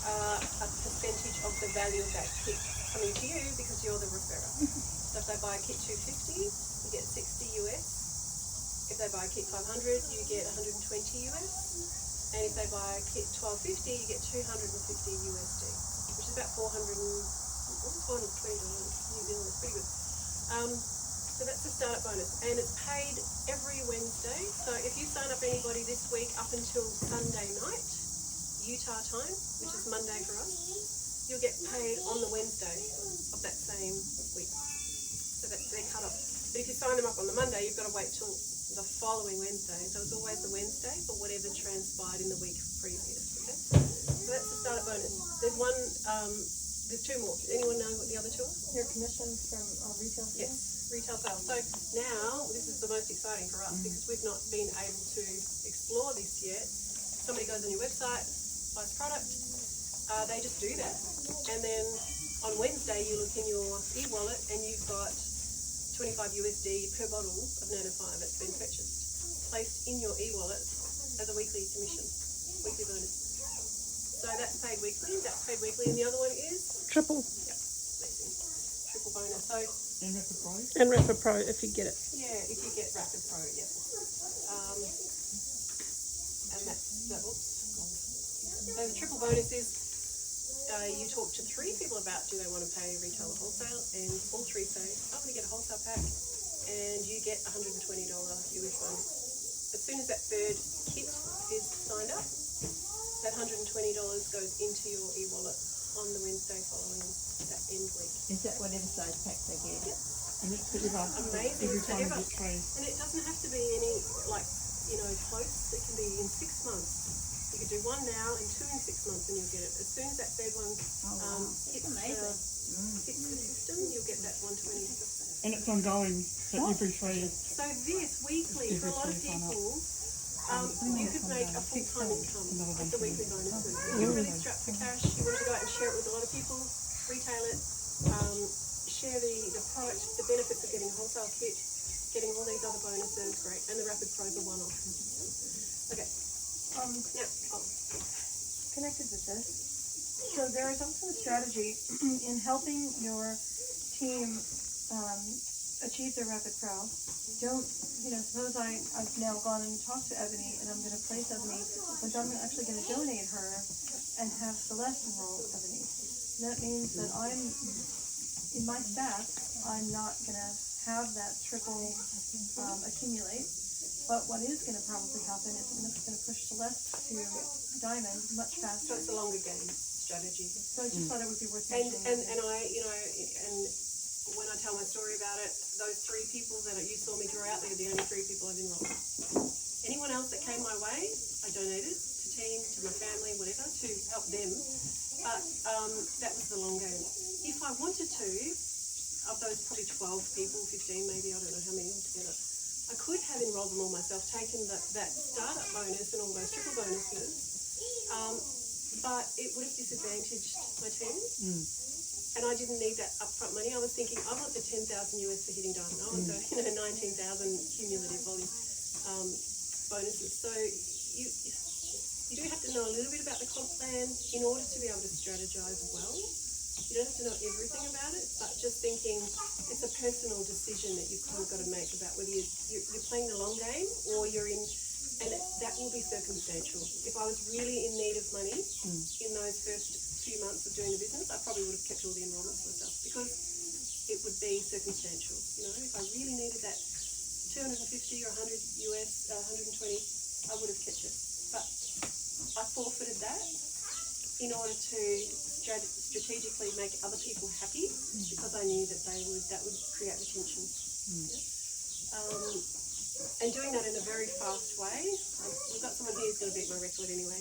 a percentage of the value of that kit coming to you because you're the referrer. So if they buy a kit $250, you get 60 US. If they buy a kit 500, you get 120 US. And if they buy a kit 1250, you get 250 USD, which is about $420 New Zealand. It's pretty good. So that's the startup bonus, and it's paid every Wednesday. So if you sign up anybody this week up until Sunday night, Utah time, which is Monday for us, you'll get paid on the Wednesday of that same week. So that's their cut off. But if you sign them up on the Monday, you've got to wait till the following Wednesday. So it's always the Wednesday for whatever transpired in the week previous. Okay? So that's the startup bonus. There's one. There's 2 more. Does anyone know what the other 2 are? Your commissions from retail sales? Yes, retail sales. So now, this is the most exciting for us because we've not been able to explore this yet. Somebody goes on your website, buys product, they just do that. And then on Wednesday, you look in your e-wallet and you've got 25 USD per bottle of Nano5 that's been purchased, placed in your e-wallet as a weekly commission, weekly bonus. So that's paid weekly, and the other one is? Triple. Yep, amazing. Triple bonus. So And Rapid Pro? And Rapid Pro if you get it. yeah, if you get Rapid Pro, yeah. And that oops. So the triple bonus is you talk to 3 people about do they want to pay retail or wholesale, and all 3 say, I'm going to get a wholesale pack, and you get $120 US bonus. As soon as that 3rd kit is signed up, that $120 goes into your e-wallet on the Wednesday following that end week. Is that whatever size pack they get? Yep. And that's forever. Amazing. Every time you Forever. get trays. And it doesn't have to be any, close. It can be in 6 months. You could do 1 now and 2 in 6 months and you'll get it. As soon as that 3rd one hits the system, you'll get that 120. And it's ongoing, so every tray is... So this, weekly, for a lot of people, you could make a full-time income with the weekly bonuses. If you're really strapped for cash, you want to go out and share it with a lot of people, retail it, share the product, the benefits of getting a wholesale kit, getting all these other bonuses, great. And the Rapid Pro's a one-off. Okay. Connected with this, so there is also a strategy in helping your team achieve their Rapid Pro. Don't, suppose I've now gone and talked to Ebony and I'm going to place Ebony, but I'm actually going to donate her and have Celeste enroll Ebony. That means that in my stats, I'm not going to have that triple accumulate. But what is going to probably happen is it's going to push Celeste to Diamond much faster. So it's a longer game strategy. So I just thought it would be worth And mentioning. I, and when I tell my story about it, those 3 people that you saw me draw out, they're the only 3 people I've enrolled. Anyone else that came my way, I donated to team, to my family, whatever, to help them. But that was the long game. If I wanted to, of those probably 12 people, 15 maybe, I don't know how many altogether, I could have enrolled them all myself, taken that startup bonus and all those triple bonuses, but it would have disadvantaged my team. And I didn't need that upfront money. I was thinking, I want the 10,000 US for hitting Diamond. I want the 19,000 cumulative volume bonuses. So you do have to know a little bit about the comp plan in order to be able to strategize well. You don't have to know everything about it, but just thinking it's a personal decision that you've kind of got to make about whether you're playing the long game or you're in, and that will be circumstantial. If I was really in need of money in those first few months of doing the business, I probably would have kept all the enrollments myself because it would be circumstantial. You know, if I really needed that 250 or 100 US, 120, I would have kept it. But I forfeited that in order to strategically make other people happy because I knew that that would create retention. And doing that in a very fast way. We've got someone here who's going to beat my record anyway.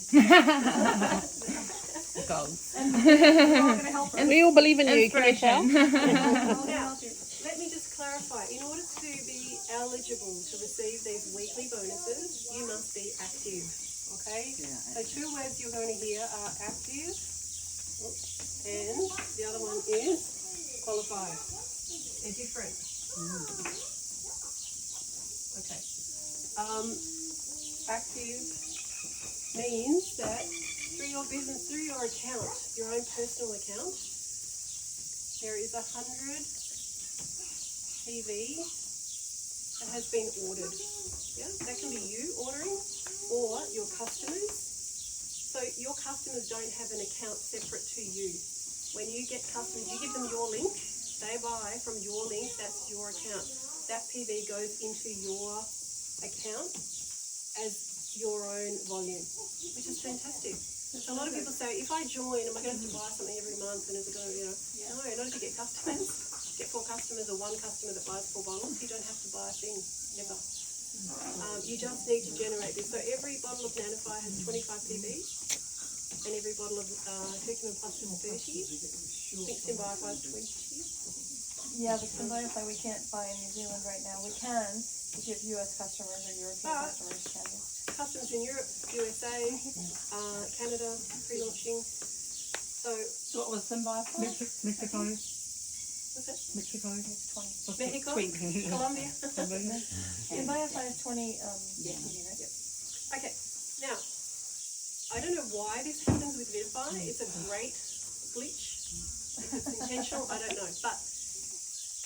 And we all believe in you, can you tell? Now, let me just clarify. In order to be eligible to receive these weekly bonuses, you must be active. Okay? So 2 words you're going to hear are active, and the other one is qualified. They're different. Okay. Active means that through your business, through your account, your own personal account, there is 100 PV that has been ordered. Yeah, that can be you ordering or your customers. So your customers don't have an account separate to you. When you get customers, you give them your link, they buy from your link, that's your account. That PV goes into your account as your own volume, which is fantastic. So a lot of people say, if I join, am I going to have to buy something every month? And is it going to, no, not if you get customers. Get 4 customers or 1 customer that buys 4 bottles, you don't have to buy a thing, ever. You just need to generate this. So every bottle of Nanofire has 25 PV, and every bottle of Curcumin Plus is 30. I think Symbiofy is 20. Yeah, the Symbiofy we can't buy in New Zealand right now. We can give US customers or European customers can. Customers in Europe, USA, Canada, pre-launching. So what was Symbiofy? Mexico. What's that? Mexico. It's 20. Mexico, Colombia. Symbiofy is 20. Okay, now I don't know why this happens with Vivify. It's a great glitch. If it's intentional, I don't know. But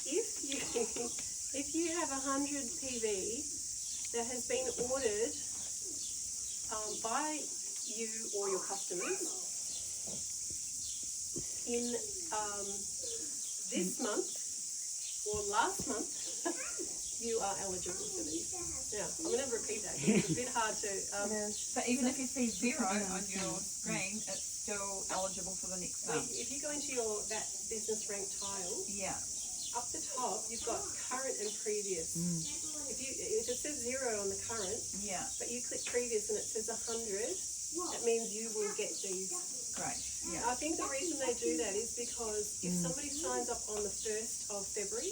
if you have 100 PV that has been ordered by you or your customers in this month or last month, you are eligible for these. Now, I'm going to repeat that because it's a bit hard to... But even if you see 0 on your screen, it's still eligible for the next month. If you go into that business rank tile, Yeah. up the top, you've got current and previous. If it says 0 on the current, Yeah. but you click previous and it says 100, that means you will get these. Great. Yeah. I think the reason they do that is because if somebody signs up on the 1st of February,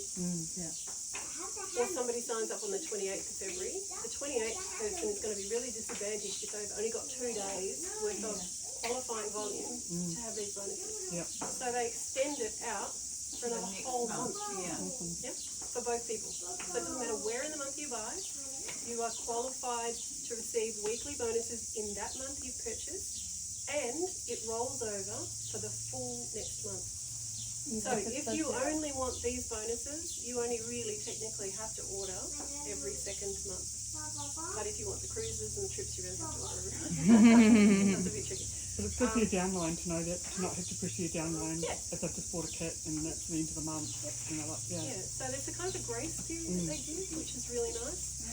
or somebody signs up on the 28th of February, the 28th person is going to be really disadvantaged if they've only got 2 days worth of qualifying volume to have these bonuses. Yep. So they extend it out for another next whole month, month. yeah. Yep, for both people. So it doesn't matter where in the month you buy, you are qualified to receive weekly bonuses in that month you've purchased, and it rolls over for the full next month. So if you only want these bonuses, you only really technically have to order every 2nd month. But if you want the cruises and the trips, you really have to order every month. That's a bit tricky. But it's good for your downline to know that, to not have to push your downline if they've just bought a kit and that's the end of the month. You know, like, Yeah, so there's a kind of a grace period that they give, which is really nice.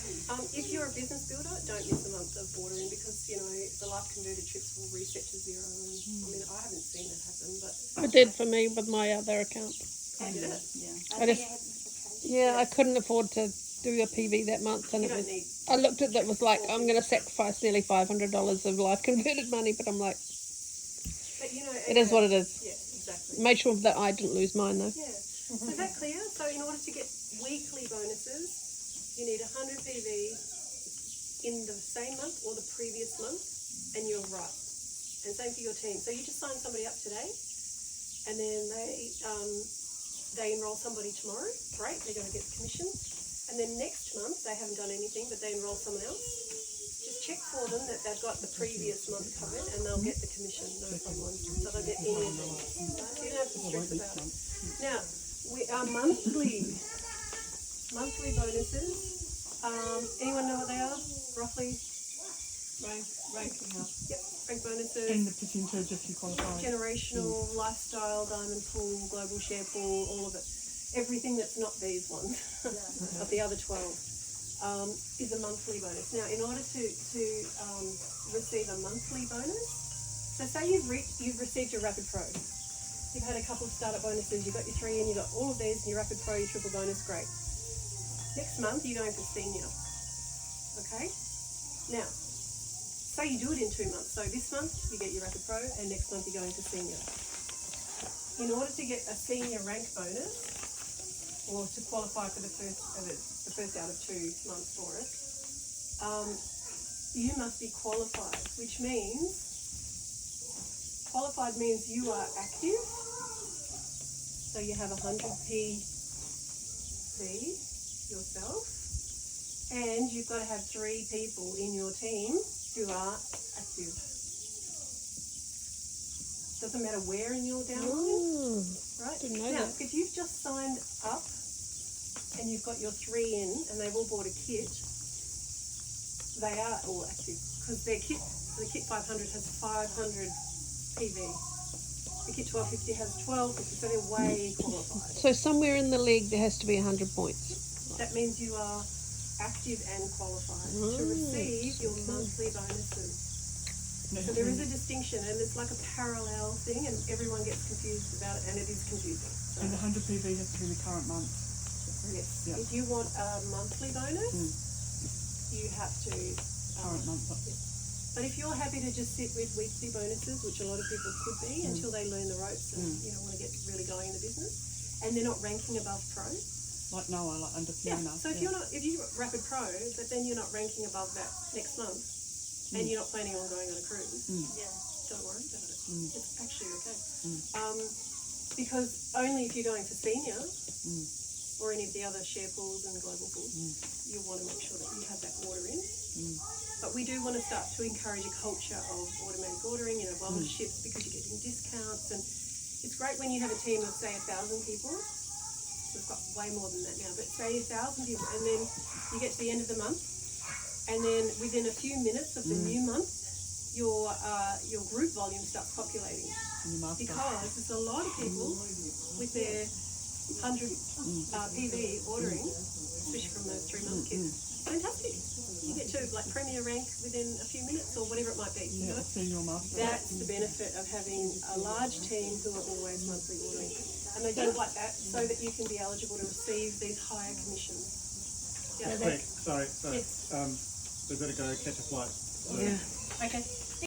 If you're a business builder, don't miss a month of ordering because, you know, the life converted trips will reset to 0. And, I mean, I haven't seen that happen, but... It did for me with my other account. Can't do that. Yeah. I just, yeah, I couldn't afford to do a PV that month, and You it don't was. need. I looked at that was like I'm going to sacrifice nearly $500 of life converted money, but I'm like, But you know, it is what it is. Yeah, exactly. Made sure that I didn't lose mine though. Yeah. So is that clear? So in order to get weekly bonuses, you need 100 PV in the same month or the previous month, and you're right. And same for your team. So you just sign somebody up today, and then they enroll somebody tomorrow. Great, they're going to get the commission. And then next month they haven't done anything, but they enroll someone else. Just check for them that they've got the previous month covered, and they'll get the commission, no problem. So they'll get anything. Right? So you don't have to stress about it. Now, we are monthly bonuses. Anyone know what they are, roughly? Ranking up. Yep, rank bonuses. And the percentage if you qualify. Generational, lifestyle, diamond pool, global share pool, all of it. Everything that's not these ones, of the other 12, is a monthly bonus. Now, in order to receive a monthly bonus, so say you've received your Rapid Pro. You've had a couple of startup bonuses, you've got your 3 and you've got all of these, and your Rapid Pro, your triple bonus, great. Next month, you're going for senior. Okay? Now, say you do it in 2 months. So this month, you get your Rapid Pro, and next month, you're going to senior. In order to get a senior rank bonus, or to qualify for the first out of 2 months for it, you must be qualified, which means qualified means you are active, so you have 100 PV yourself, and you've got to have 3 people in your team who are active. Doesn't matter where in your downline, right? Didn't know Now, that. if you've just signed up and you've got your 3 in and they've all bought a kit, they are all active because their kit, the kit 500 has 500 PV. The kit 1250 has 1250, so they're way qualified. So somewhere in the league there has to be 100 points. That means you are active and qualified to receive your monthly bonuses. So there is a distinction, and it's like a parallel thing, and everyone gets confused about it, and it is confusing. So, And the 100 PV has to be in the current month. yes, Yeah. if you want a monthly bonus, you have to. Current month. But if you're happy to just sit with weekly bonuses, which a lot of people could be until they learn the ropes and want to get really going in the business, and they're not ranking above pro. Like Noah, like under Fiona. So if you're Rapid Pro, but then you're not ranking above that next month, and you're not planning on going on a cruise, don't worry about it. It's actually okay. Because only if you're going for senior or any of the other share pools and global pools, you want to make sure that you have that order in. But we do want to start to encourage a culture of automatic ordering, volunteerships, because you're getting discounts, and it's great when you have a team of say 1,000 people. We've got way more than that now, but say 1,000 people, and then you get to the end of the month, and then within a few minutes of the new month, your group volume starts populating, because there's a lot of people with their 100 PV ordering, especially from those 3-month kits. Fantastic. You get to like premier rank within a few minutes or whatever it might be. You know? Senior master. That's the benefit of having a large team who are always monthly ordering. And they do it like that so that you can be eligible to receive these higher commissions. Yeah. Quick, sorry. Yes. We better go catch a flight. So. Okay.